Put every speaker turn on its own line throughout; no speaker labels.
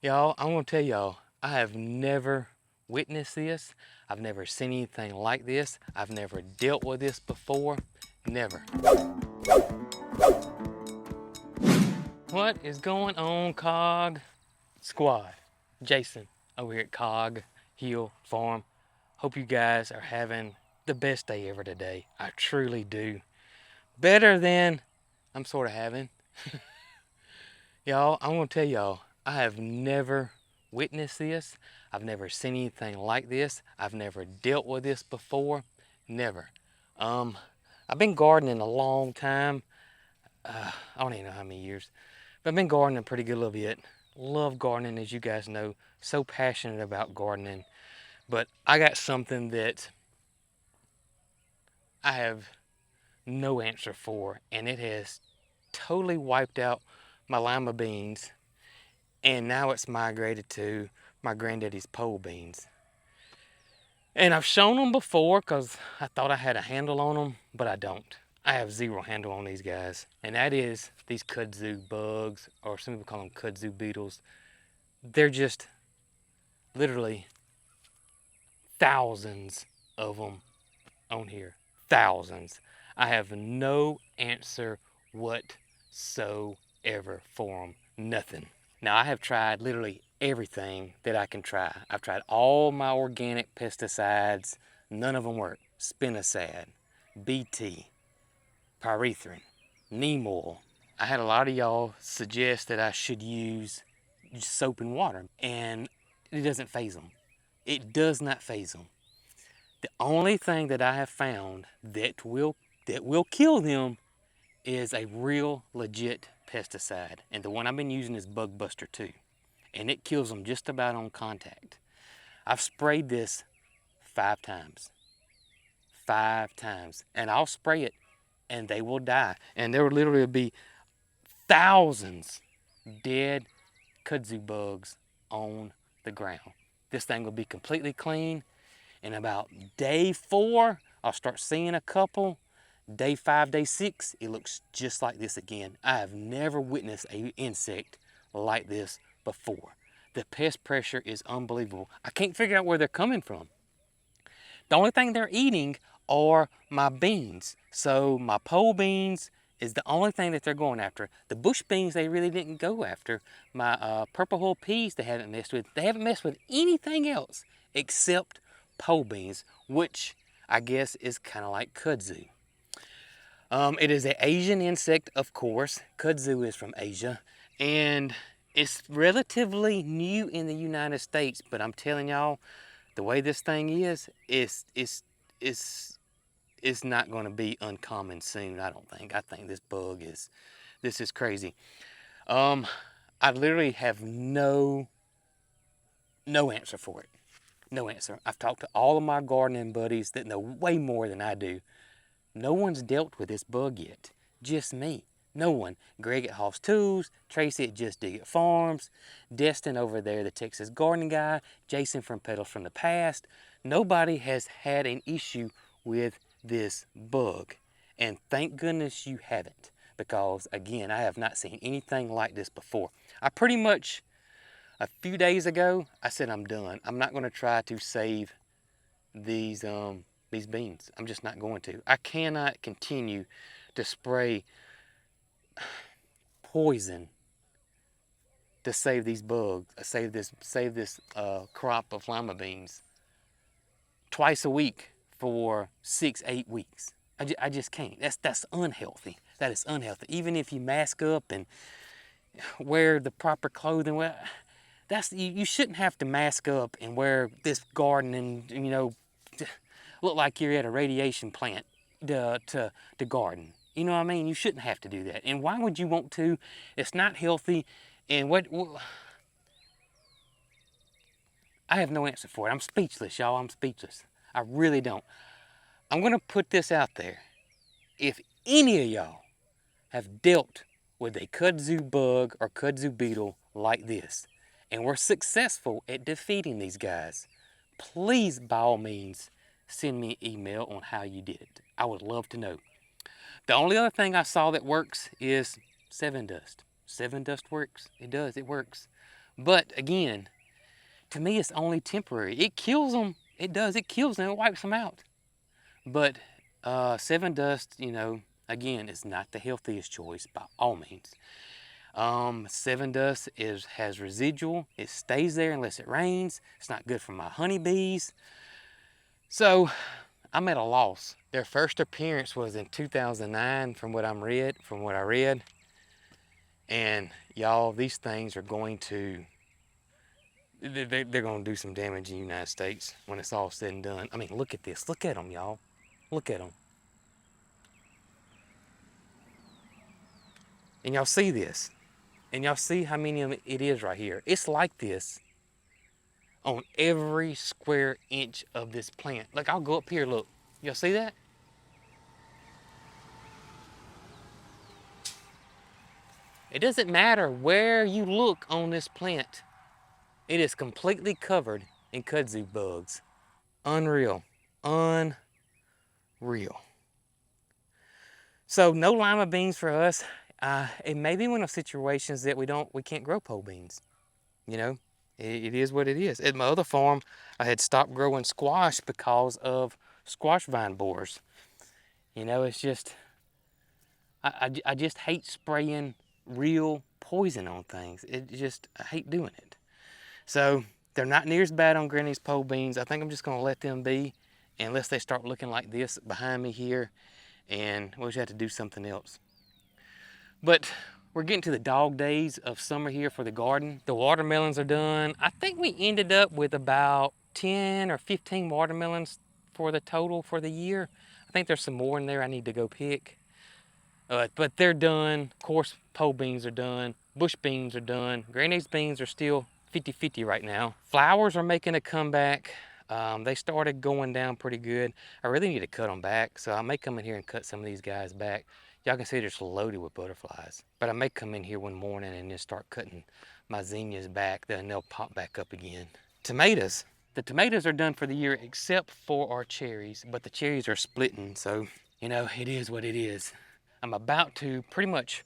Y'all, I'm gonna tell y'all, I have never witnessed this. I've never seen anything like this. I've never dealt with this before. Never. What is going on, Cog Squad? Jason over here at Cog Hill Farm. Hope you guys are having the best day ever today. I truly do. Better than I'm sort of having. Y'all, I'm gonna tell y'all, I have never witnessed this. I've never seen anything like this. I've never dealt with this before. Never. I've been gardening a long time. I don't even know how many years, but I've been gardening a pretty good little bit. Love gardening, as you guys know. So passionate about gardening. But I got something that I have no answer for, and it has totally wiped out my lima beans, and now it's migrated to my granddaddy's pole beans. And I've shown them before because I thought I had a handle on them, but I don't. I have zero handle on these guys, and that is these kudzu bugs, or some people call them kudzu beetles. They're just literally thousands of them on here. Thousands. I have no answer whatsoever for them. Nothing. Now, I have tried literally everything that I can try. I've tried all my organic pesticides. None of them work. Spinosad, BT, pyrethrin, neem oil. I had a lot of y'all suggest that I should use soap and water, and it doesn't faze them. It does not faze them. The only thing that I have found that will kill them is a real legit pesticide, and the one I've been using is Bug Buster 2, and it kills them just about on contact. I've sprayed this 5 times. 5 times. And I'll spray it and they will die. And there will literally be thousands dead kudzu bugs on the ground. This thing will be completely clean. And about day 4, I'll start seeing a couple. Day 5, day 6, it looks just like this again. I have never witnessed an insect like this before. The pest pressure is unbelievable. I can't figure out where they're coming from. The only thing they're eating are my beans. So my pole beans is the only thing that they're going after. The bush beans they really didn't go after. My purple hull peas they haven't messed with. They haven't messed with anything else except pole beans, which I guess is kind of like kudzu. It is an Asian insect, of course. Kudzu is from Asia, and it's relatively new in the United States, but I'm telling y'all, the way this thing is, it's not going to be uncommon soon, I don't think. I think this is crazy. I literally have no answer for it. No answer. I've talked to all of my gardening buddies that know way more than I do. No one's dealt with this bug yet. Just me. No one. Greg at Hoff's Tools, Tracy at Just Dig It Farms, Destin over there, the Texas gardening guy, Jason from Pedals from the Past. Nobody has had an issue with this bug. And thank goodness you haven't. Because, again, I have not seen anything like this before. I pretty much, a few days ago, I said I'm done. I'm not going to try to save these beans. I'm just not going to. I cannot continue to spray poison to save these bugs, save this crop of lima beans twice a week for 6-8 weeks. I just can't. That's unhealthy. That is unhealthy. Even if you mask up and wear the proper clothing, well, you shouldn't have to mask up and wear this gardening, look like you're at a radiation plant to garden. You know what I mean? You shouldn't have to do that. And why would you want to? It's not healthy. And I have no answer for it. I'm speechless, y'all. I'm speechless. I really don't. I'm going to put this out there. If any of y'all have dealt with a kudzu bug or kudzu beetle like this, and were successful at defeating these guys, please, by all means, send me an email on how you did it. I would love to know. The only other thing I saw that works is 7 Dust. 7 Dust works. It does. It works. But again, to me, it's only temporary. It kills them. It does. It kills them. It wipes them out. But 7 dust, you know, again, is not the healthiest choice by all means. 7 dust has residual. It stays there unless it rains. It's not good for my honeybees. So I'm at a loss. Their first appearance was in 2009 from what I read. And y'all, these things are going to, they're going to do some damage in the United States when it's all said and done. I mean, look at this. Look at them, y'all. Look at them. And y'all see this. And y'all see how many of it is right here. It's like this on every square inch of this plant. Look, I'll go up here, look. Y'all see that? It doesn't matter where you look on this plant. It is completely covered in kudzu bugs. Unreal. Unreal. So no lima beans for us. It may be one of those situations that we can't grow pole beans. You know, it is what it is. At my other farm, I had stopped growing squash because of squash vine borers. You know, it's just, I just hate spraying real poison on things. I hate doing it. So they're not near as bad on Granny's pole beans. I think I'm just gonna let them be unless they start looking like this behind me here, and we'll just have to do something else. But we're getting to the dog days of summer here for the garden. The watermelons are done. I think we ended up with about 10 or 15 watermelons for the total for the year. I think there's some more in there I need to go pick. But they're done. Of course, pole beans are done. Bush beans are done. Granny's beans are still 50-50 right now. Flowers are making a comeback. They started going down pretty good. I really need to cut them back, so I may come in here and cut some of these guys back. Y'all can see they're just loaded with butterflies. But I may come in here one morning and just start cutting my zinnias back, then they'll pop back up again. Tomatoes. The tomatoes are done for the year except for our cherries, but the cherries are splitting, so, you know, it is what it is. I'm about to pretty much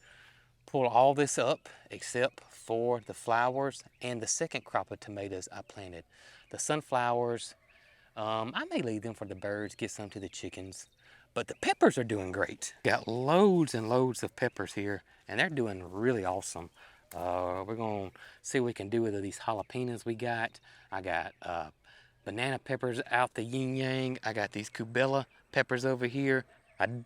pull all this up except for the flowers and the second crop of tomatoes I planted. The sunflowers, I may leave them for the birds, get some to the chickens. But the peppers are doing great. Got loads and loads of peppers here, and they're doing really awesome. We're gonna see what we can do with these jalapenos we got. I got banana peppers out the yin yang. I got these Cubella peppers over here. I'm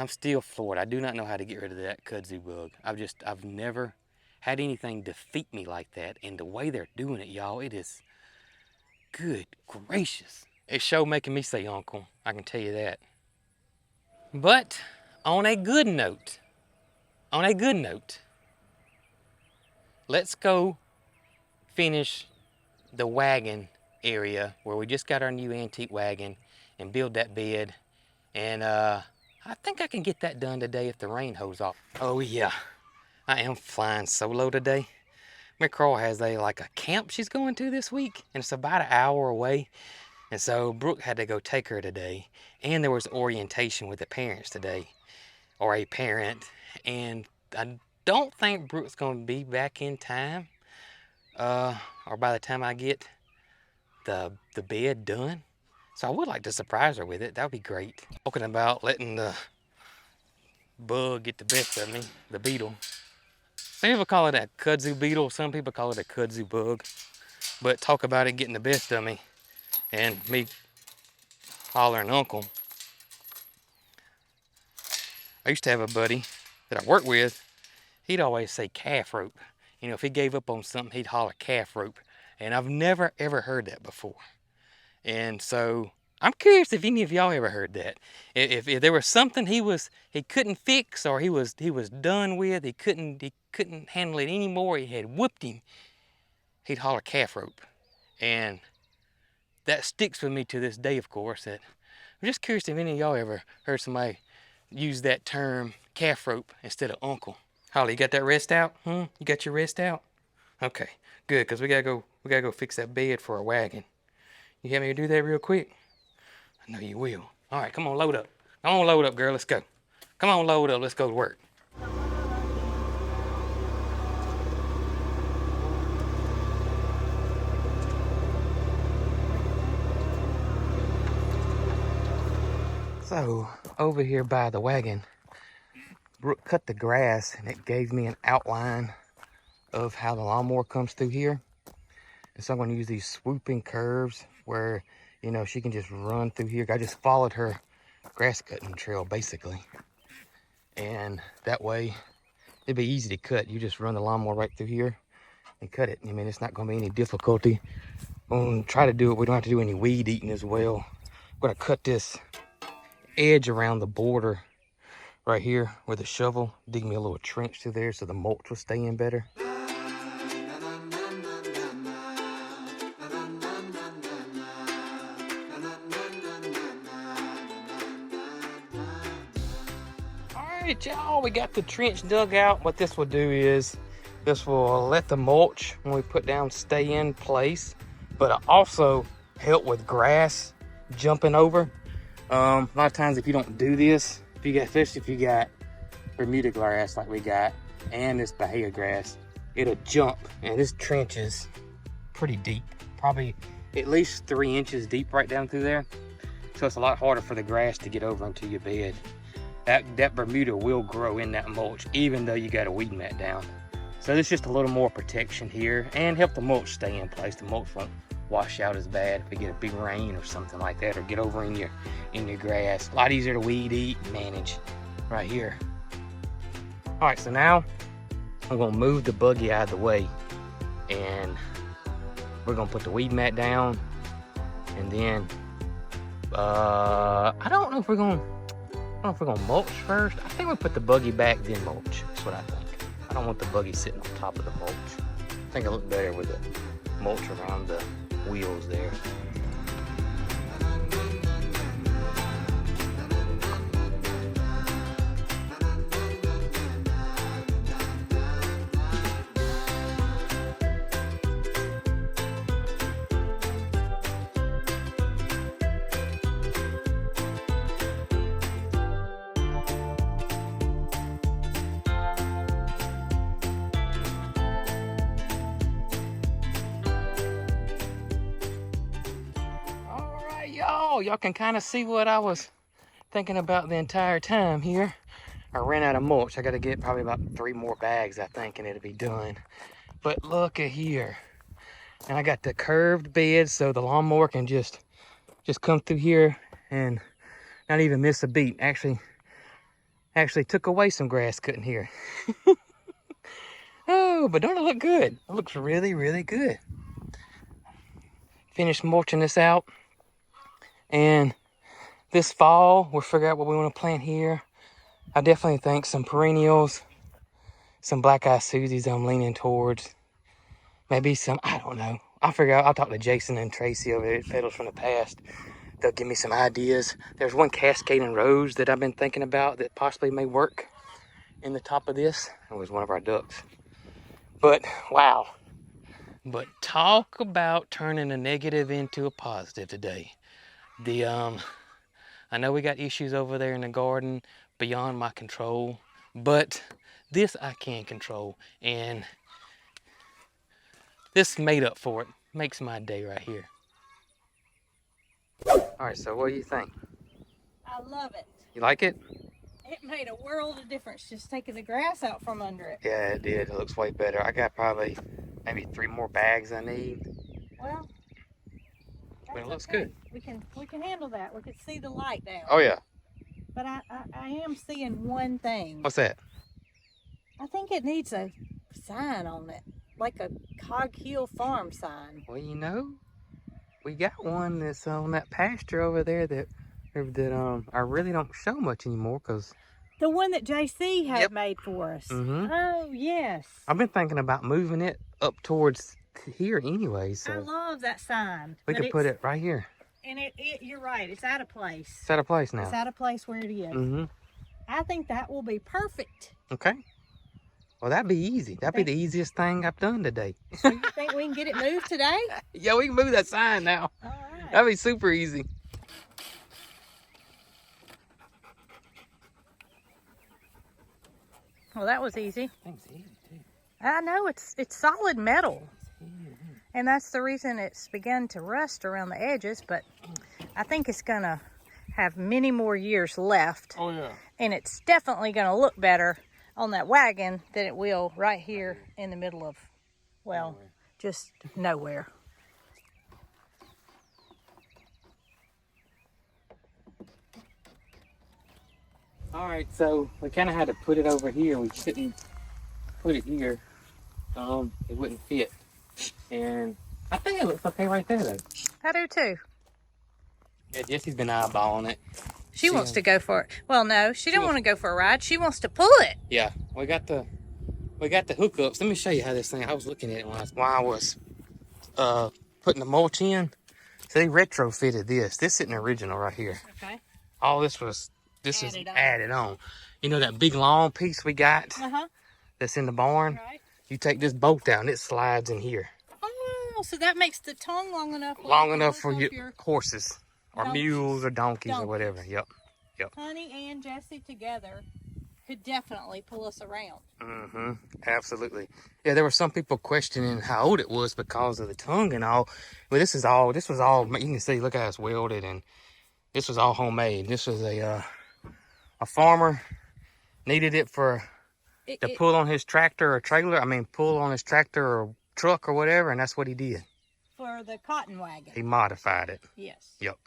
still floored. I do not know how to get rid of that kudzu bug. I've never had anything defeat me like that. And the way they're doing it, y'all, it is good gracious. It's sure making me say uncle, I can tell you that. But on a good note, let's go finish the wagon area where we just got our new antique wagon and build that bed. And I think I can get that done today if the rain holds off. Oh yeah, I am flying solo today. McCraw has a camp she's going to this week, and it's about an hour away. And so Brooke had to go take her today. And there was orientation with the parents today, or a parent. And I don't think Brooke's gonna be back in time, or by the time I get the bed done. So I would like to surprise her with it. That would be great. Talking about letting the bug get the best of me, the beetle. Some people call it a kudzu beetle, some people call it a kudzu bug. But talk about it getting the best of me and me hollering uncle. I used to have a buddy that I worked with. He'd always say calf rope. You know, if he gave up on something, he'd holler calf rope. And I've never ever heard that before. And so I'm curious if any of y'all ever heard that. If there was something he couldn't fix, or he was done with, he couldn't handle it anymore, he had whooped him, he'd holler calf rope. And that sticks with me to this day, of course. That I'm just curious if any of y'all ever heard somebody use that term calf rope instead of uncle. Holly, you got that rest out? You got your rest out? Okay, good, because we gotta go fix that bed for our wagon. You help me do that real quick? I know you will. All right, come on, load up. Come on, load up, girl, let's go. Come on, load up, let's go to work. So, over here by the wagon, Brooke cut the grass and it gave me an outline of how the lawnmower comes through here. And so I'm gonna use these swooping curves where, you know, she can just run through here. I just followed her grass cutting trail basically. And that way it'd be easy to cut. You just run the lawnmower right through here and cut it. I mean, it's not gonna be any difficulty. Try to do it. We don't have to do any weed eating as well. I'm gonna cut this edge around the border right here with a shovel, dig me a little trench through there so the mulch will stay in better. Alright y'all, we got the trench dug out. What this will do is this will let the mulch when we put down stay in place, but it'll also help with grass jumping over. A lot of times if you don't do this, especially if you got Bermuda grass like we got and this Bahia grass, it'll jump. And this trench is pretty deep, probably at least 3 inches deep right down through there. So it's a lot harder for the grass to get over into your bed. That Bermuda will grow in that mulch even though you got a weed mat down. So there's just a little more protection here and help the mulch stay in place. The mulch won't wash out as bad if we get a big rain or something like that, or get over in your grass. A lot easier to weed eat and manage right here. All right, so now I'm gonna move the buggy out of the way and we're gonna put the weed mat down, and then I don't know if we're gonna mulch first. I think we'll put the buggy back then mulch. That's what I think. I don't want the buggy sitting on top of the mulch. I think it'll look better with the mulch around the wheels there. Y'all can kind of see what I was thinking about the entire time here. I ran out of mulch. I got to get probably about 3 more bags, I think, and it'll be done. But look at here. And I got the curved bed so the lawnmower can just come through here and not even miss a beat. Actually took away some grass cutting here. Oh, but don't it look good? It looks really, really good. Finished mulching this out. And this fall, we'll figure out what we want to plant here. I definitely think some perennials, some black-eyed Susies I'm leaning towards. Maybe some, I don't know. I'll figure out, I'll talk to Jason and Tracy over there at Pedals from the Past. They'll give me some ideas. There's one cascading rose that I've been thinking about that possibly may work in the top of this. It was one of our ducks. But, wow. But talk about turning a negative into a positive today. I know we got issues over there in the garden beyond my control, but this I can control, and this made up for it. Makes my day right here. All right, so what do you think?
I love it.
You like it?
It made a world of difference just taking the grass out from under it.
Yeah, it did. It looks way better. I got probably maybe 3 more bags I need.
Well,
but it looks
okay.
good.
We can handle that. We can see the light now.
Oh yeah.
But I am seeing one thing.
What's that?
I think it needs a sign on it, like a Cog Hill Farm sign.
Well, you know, we got one that's on that pasture over there that I really don't show much anymore because.
The one that JC had made for us.
Mm-hmm.
Oh yes.
I've been thinking about moving it up towards here anyway, so
I love that sign.
We could put it right here.
And you're right, it's out of place.
It's out of place now.
It's out of place where it is.
Mm-hmm.
I think that will be perfect.
Okay. Well, that'd be easy. That'd be the easiest thing I've done today.
So you think we can get it moved today?
Yeah, we can move that sign now.
All right.
That'd be super easy.
Well, that was easy.
Thanks, easy too.
I know, it's solid metal. And that's the reason it's begun to rust around the edges, but I think it's gonna have many more years left.
Oh yeah.
And it's definitely going to look better on that wagon than it will right here in the middle of, well, just nowhere.
All right, so we kind of had to put it over here. We couldn't put it here. It wouldn't fit. And I think it looks okay right there, though.
I do too.
Yeah, Jesse's been eyeballing it.
She wants to go for it. Well, no, she don't want to go for a ride. She wants to pull it.
Yeah, we got the hookups. Let me show you how this thing. I was looking at it while I was putting the mulch in. So they retrofitted this. This isn't original right here.
Okay.
All this is added on. You know that big long piece we got that's in the barn?
Right.
You take this bolt out and it slides in here.
Oh, so that makes the tongue long enough.
Long enough for your horses or
donkeys.
mules or donkeys or whatever. Yep.
Honey and Jesse together could definitely pull us around.
Mm-hmm. Absolutely. Yeah, there were some people questioning how old it was because of the tongue and all. But this was all, you can see, look how it's welded, and this was all homemade. This was a farmer needed it to pull on his tractor or trailer. Pull on his tractor or truck or whatever, and that's what he did.
For the cotton wagon.
He modified it.
Yes.
Yep.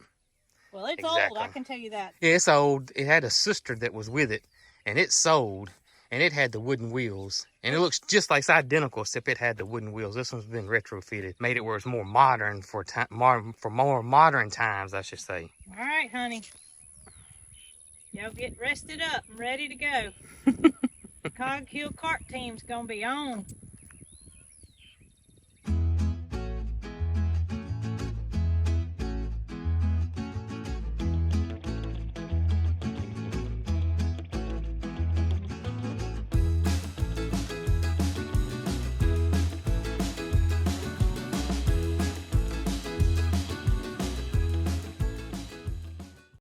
Well, it's old, I can tell you that.
Yeah, it's old. It had a sister that was with it, and it sold, and it had the wooden wheels. And it looks just like it's identical, except it had the wooden wheels. This one's been retrofitted, made it where it's more modern for more modern times, I should say.
All right, honey. Y'all get rested up and ready to go. The Cog Hill cart team's gonna be on.